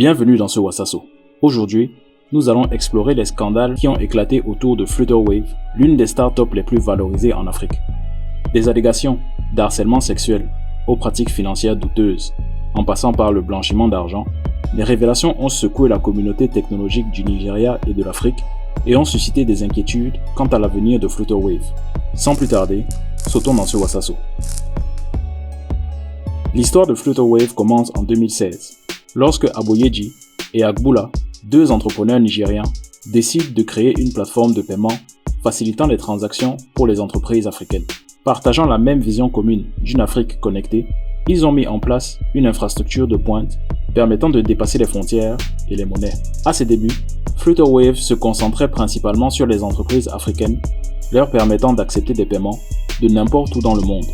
Bienvenue dans ce Wasasso. Aujourd'hui, nous allons explorer les scandales qui ont éclaté autour de Flutterwave, l'une des startups les plus valorisées en Afrique. Des allégations d'harcèlement sexuel aux pratiques financières douteuses, en passant par le blanchiment d'argent, les révélations ont secoué la communauté technologique du Nigeria et de l'Afrique et ont suscité des inquiétudes quant à l'avenir de Flutterwave. Sans plus tarder, sautons dans ce Wasasso. L'histoire de Flutterwave commence en 2016, lorsque Aboyeji et Agbula, deux entrepreneurs nigérians, décident de créer une plateforme de paiement facilitant les transactions pour les entreprises africaines. Partageant la même vision commune d'une Afrique connectée, ils ont mis en place une infrastructure de pointe permettant de dépasser les frontières et les monnaies. À ses débuts, Flutterwave se concentrait principalement sur les entreprises africaines, leur permettant d'accepter des paiements de n'importe où dans le monde.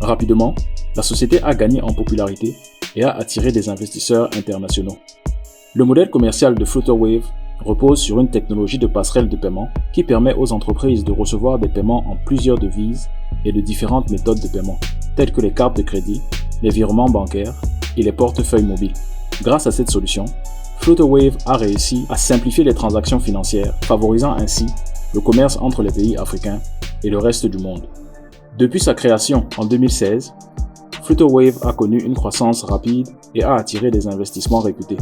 Rapidement, la société a gagné en popularité et a attiré des investisseurs internationaux. Le modèle commercial de Flutterwave repose sur une technologie de passerelle de paiement qui permet aux entreprises de recevoir des paiements en plusieurs devises et de différentes méthodes de paiement, telles que les cartes de crédit, les virements bancaires et les portefeuilles mobiles. Grâce à cette solution, Flutterwave a réussi à simplifier les transactions financières, favorisant ainsi le commerce entre les pays africains et le reste du monde. Depuis sa création en 2016, Flutterwave a connu une croissance rapide et a attiré des investissements réputés.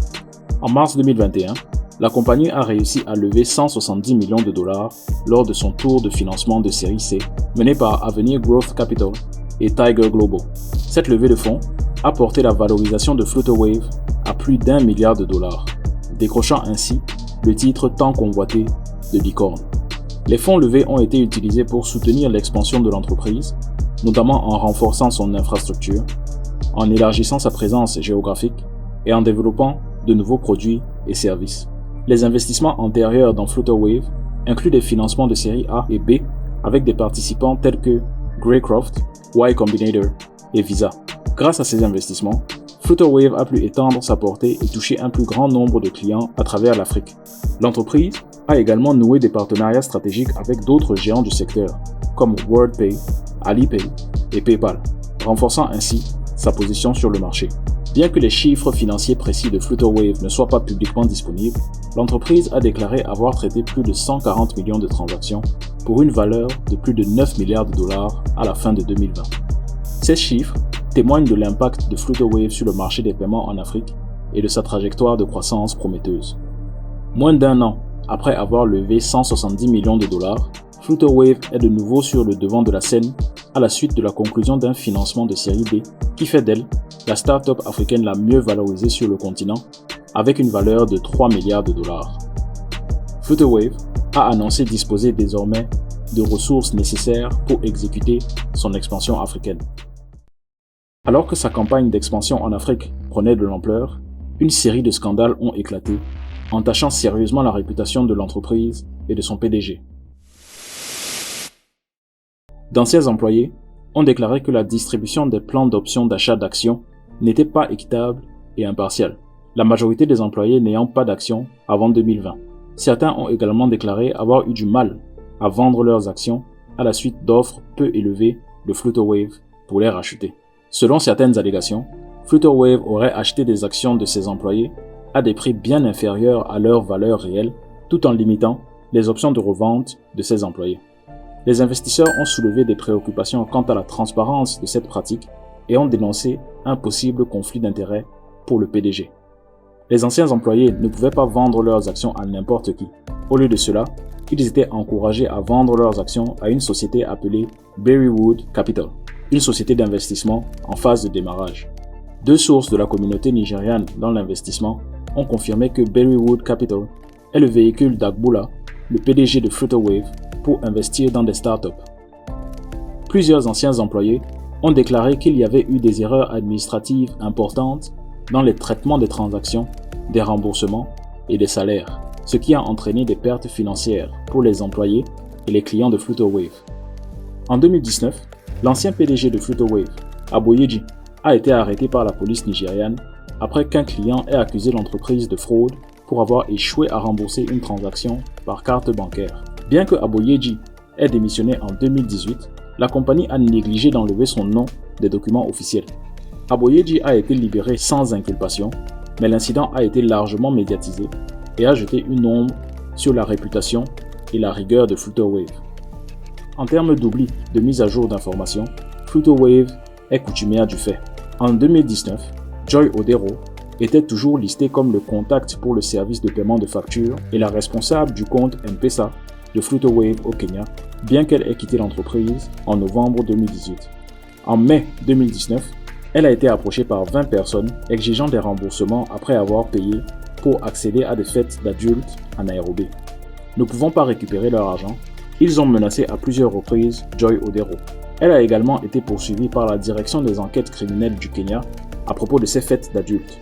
En mars 2021, la compagnie a réussi à lever 170 millions de dollars lors de son tour de financement de série C mené par Avenir Growth Capital et Tiger Global. Cette levée de fonds a porté la valorisation de Flutterwave à plus d'1 milliard de dollars, décrochant ainsi le titre tant convoité de licorne. Les fonds levés ont été utilisés pour soutenir l'expansion de l'entreprise, notamment en renforçant son infrastructure, en élargissant sa présence géographique et en développant de nouveaux produits et services. Les investissements antérieurs dans Flutterwave incluent des financements de série A et B avec des participants tels que Greycroft, Y Combinator et Visa. Grâce à ces investissements, Flutterwave a pu étendre sa portée et toucher un plus grand nombre de clients à travers l'Afrique. L'entreprise a également noué des partenariats stratégiques avec d'autres géants du secteur, comme WorldPay, Alipay et PayPal, renforçant ainsi sa position sur le marché. Bien que les chiffres financiers précis de Flutterwave ne soient pas publiquement disponibles, l'entreprise a déclaré avoir traité plus de 140 millions de transactions pour une valeur de plus de 9 milliards de dollars à la fin de 2020. Ces chiffres témoignent de l'impact de Flutterwave sur le marché des paiements en Afrique et de sa trajectoire de croissance prometteuse. Moins d'1 an après avoir levé 170 millions de dollars, Flutterwave est de nouveau sur le devant de la scène à la suite de la conclusion d'un financement de série B qui fait d'elle la start-up africaine la mieux valorisée sur le continent avec une valeur de 3 milliards de dollars. Flutterwave a annoncé disposer désormais de ressources nécessaires pour exécuter son expansion africaine. Alors que sa campagne d'expansion en Afrique prenait de l'ampleur, une série de scandales ont éclaté, entachant sérieusement la réputation de l'entreprise et de son PDG. D'anciens employés ont déclaré que la distribution des plans d'options d'achat d'actions n'était pas équitable et impartiale, la majorité des employés n'ayant pas d'actions avant 2020. Certains ont également déclaré avoir eu du mal à vendre leurs actions à la suite d'offres peu élevées de Flutterwave pour les racheter. Selon certaines allégations, Flutterwave aurait acheté des actions de ses employés à des prix bien inférieurs à leur valeur réelle, tout en limitant les options de revente de ses employés. Les investisseurs ont soulevé des préoccupations quant à la transparence de cette pratique et ont dénoncé un possible conflit d'intérêts pour le PDG. Les anciens employés ne pouvaient pas vendre leurs actions à n'importe qui. Au lieu de cela, ils étaient encouragés à vendre leurs actions à une société appelée Berrywood Capital, une société d'investissement en phase de démarrage. Deux sources de la communauté nigériane dans l'investissement ont confirmé que Berrywood Capital est le véhicule d'Agbula, le PDG de Flutterwave, pour investir dans des startups. Plusieurs anciens employés ont déclaré qu'il y avait eu des erreurs administratives importantes dans les traitements des transactions, des remboursements et des salaires, ce qui a entraîné des pertes financières pour les employés et les clients de Flutterwave. En 2019, l'ancien PDG de Flutterwave, Aboyeji, a été arrêté par la police nigériane après qu'un client ait accusé l'entreprise de fraude pour avoir échoué à rembourser une transaction par carte bancaire. Bien que Aboyeji ait démissionné en 2018, la compagnie a négligé d'enlever son nom des documents officiels. Aboyeji a été libéré sans inculpation, mais l'incident a été largement médiatisé et a jeté une ombre sur la réputation et la rigueur de Flutterwave. En termes d'oubli de mise à jour d'informations, Flutterwave est coutumière du fait. En 2019, Joy Odero était toujours listée comme le contact pour le service de paiement de factures et la responsable du compte M-Pesa de Flutterwave au Kenya, bien qu'elle ait quitté l'entreprise en novembre 2018. En mai 2019, elle a été approchée par 20 personnes exigeant des remboursements après avoir payé pour accéder à des fêtes d'adultes à Nairobi. Ne pouvant pas récupérer leur argent, ils ont menacé à plusieurs reprises Joy Odero. Elle a également été poursuivie par la direction des enquêtes criminelles du Kenya à propos de ces fêtes d'adultes.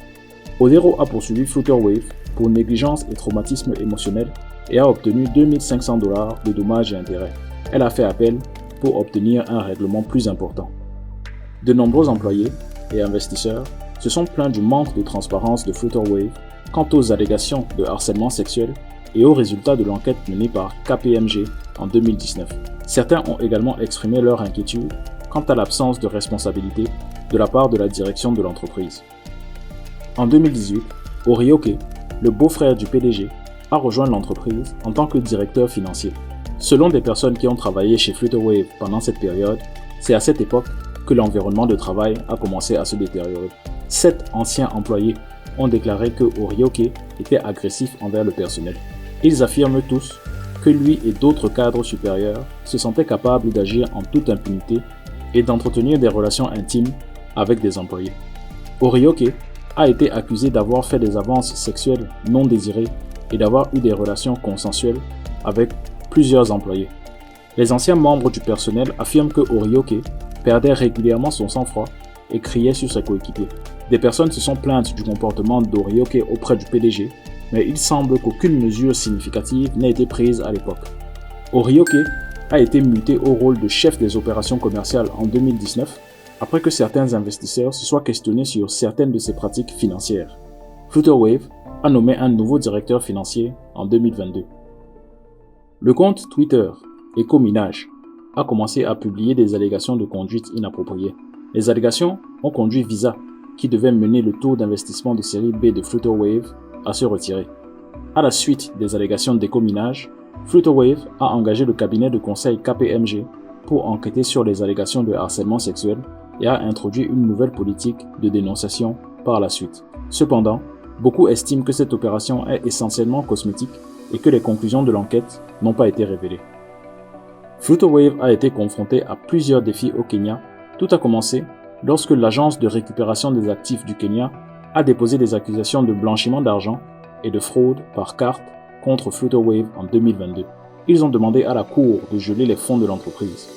Odero a poursuivi Flutterwave pour négligence et traumatisme émotionnel et a obtenu $2 500 de dommages et intérêts. Elle a fait appel pour obtenir un règlement plus important. De nombreux employés et investisseurs se sont plaints du manque de transparence de Flutterwave quant aux allégations de harcèlement sexuel et aux résultats de l'enquête menée par KPMG en 2019. Certains ont également exprimé leur inquiétude quant à l'absence de responsabilité de la part de la direction de l'entreprise. En 2018, Orioke, le beau-frère du PDG, a rejoint l'entreprise en tant que directeur financier. Selon des personnes qui ont travaillé chez Flutterwave pendant cette période, c'est à cette époque que l'environnement de travail a commencé à se détériorer. 7 anciens employés ont déclaré que Orioke était agressif envers le personnel. Ils affirment tous que lui et d'autres cadres supérieurs se sentaient capables d'agir en toute impunité et d'entretenir des relations intimes avec des employés. Orioke a été accusé d'avoir fait des avances sexuelles non désirées et d'avoir eu des relations consensuelles avec plusieurs employés. Les anciens membres du personnel affirment que Orioke perdait régulièrement son sang-froid et criait sur ses coéquipiers. Des personnes se sont plaintes du comportement d'Orioke auprès du PDG, mais il semble qu'aucune mesure significative n'ait été prise à l'époque. Orioke a été muté au rôle de chef des opérations commerciales en 2019, après que certains investisseurs se soient questionnés sur certaines de ses pratiques financières. Flutterwave a nommé un nouveau directeur financier en 2022. Le compte Twitter EcoMinage a commencé à publier des allégations de conduite inappropriée. Les allégations ont conduit Visa, qui devait mener le tour d'investissement de série B de Flutterwave, à se retirer. À la suite des allégations d'écominage, Flutterwave a engagé le cabinet de conseil KPMG pour enquêter sur les allégations de harcèlement sexuel et a introduit une nouvelle politique de dénonciation par la suite. Cependant, beaucoup estiment que cette opération est essentiellement cosmétique et que les conclusions de l'enquête n'ont pas été révélées. Flutterwave a été confronté à plusieurs défis au Kenya. Tout a commencé lorsque l'agence de récupération des actifs du Kenya a déposé des accusations de blanchiment d'argent et de fraude par carte contre Flutterwave en 2022. Ils ont demandé à la Cour de geler les fonds de l'entreprise.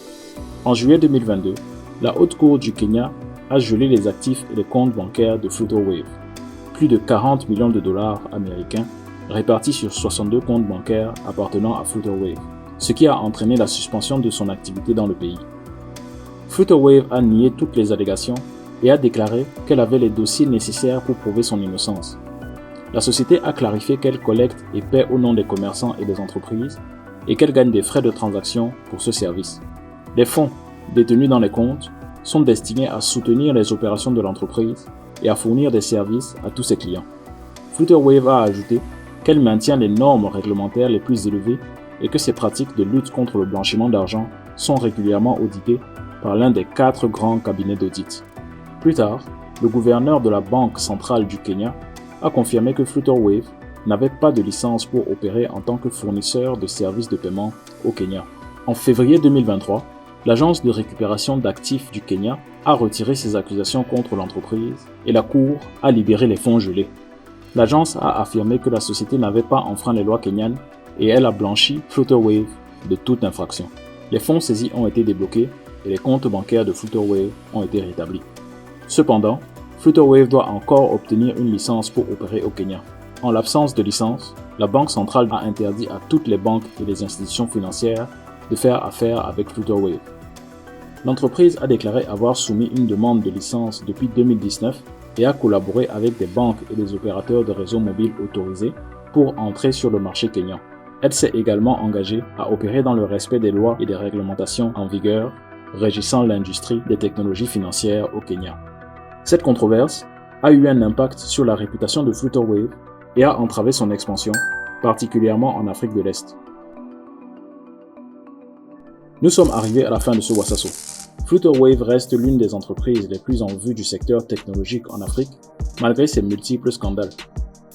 En juillet 2022, la Haute Cour du Kenya a gelé les actifs et les comptes bancaires de Flutterwave. Plus de 40 millions de dollars américains répartis sur 62 comptes bancaires appartenant à Flutterwave, ce qui a entraîné la suspension de son activité dans le pays. Flutterwave a nié toutes les allégations et a déclaré qu'elle avait les dossiers nécessaires pour prouver son innocence. La société a clarifié qu'elle collecte et paie au nom des commerçants et des entreprises et qu'elle gagne des frais de transaction pour ce service. Les fonds détenus dans les comptes sont destinés à soutenir les opérations de l'entreprise et à fournir des services à tous ses clients. Flutterwave a ajouté qu'elle maintient les normes réglementaires les plus élevées et que ses pratiques de lutte contre le blanchiment d'argent sont régulièrement auditées par l'un des 4 grands cabinets d'audit. Plus tard, le gouverneur de la Banque centrale du Kenya a confirmé que Flutterwave n'avait pas de licence pour opérer en tant que fournisseur de services de paiement au Kenya. En février 2023, l'agence de récupération d'actifs du Kenya a retiré ses accusations contre l'entreprise et la Cour a libéré les fonds gelés. L'agence a affirmé que la société n'avait pas enfreint les lois kenyanes et elle a blanchi Flutterwave de toute infraction. Les fonds saisis ont été débloqués et les comptes bancaires de Flutterwave ont été rétablis. Cependant, Flutterwave doit encore obtenir une licence pour opérer au Kenya. En l'absence de licence, la Banque centrale a interdit à toutes les banques et les institutions financières de faire affaire avec Flutterwave. L'entreprise a déclaré avoir soumis une demande de licence depuis 2019 et a collaboré avec des banques et des opérateurs de réseaux mobiles autorisés pour entrer sur le marché kényan. Elle s'est également engagée à opérer dans le respect des lois et des réglementations en vigueur régissant l'industrie des technologies financières au Kenya. Cette controverse a eu un impact sur la réputation de Flutterwave et a entravé son expansion, particulièrement en Afrique de l'Est. Nous sommes arrivés à la fin de ce Wassasso. Flutterwave reste l'une des entreprises les plus en vue du secteur technologique en Afrique, malgré ses multiples scandales.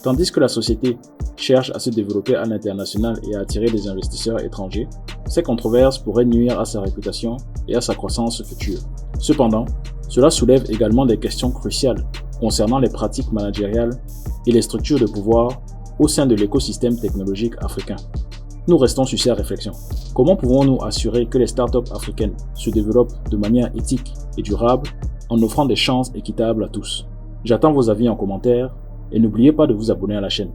Tandis que la société cherche à se développer à l'international et à attirer des investisseurs étrangers, ces controverses pourraient nuire à sa réputation et à sa croissance future. Cependant, cela soulève également des questions cruciales concernant les pratiques managériales et les structures de pouvoir au sein de l'écosystème technologique africain. Nous restons sur ces réflexions. Comment pouvons-nous assurer que les startups africaines se développent de manière éthique et durable en offrant des chances équitables à tous? J'attends vos avis en commentaire et n'oubliez pas de vous abonner à la chaîne.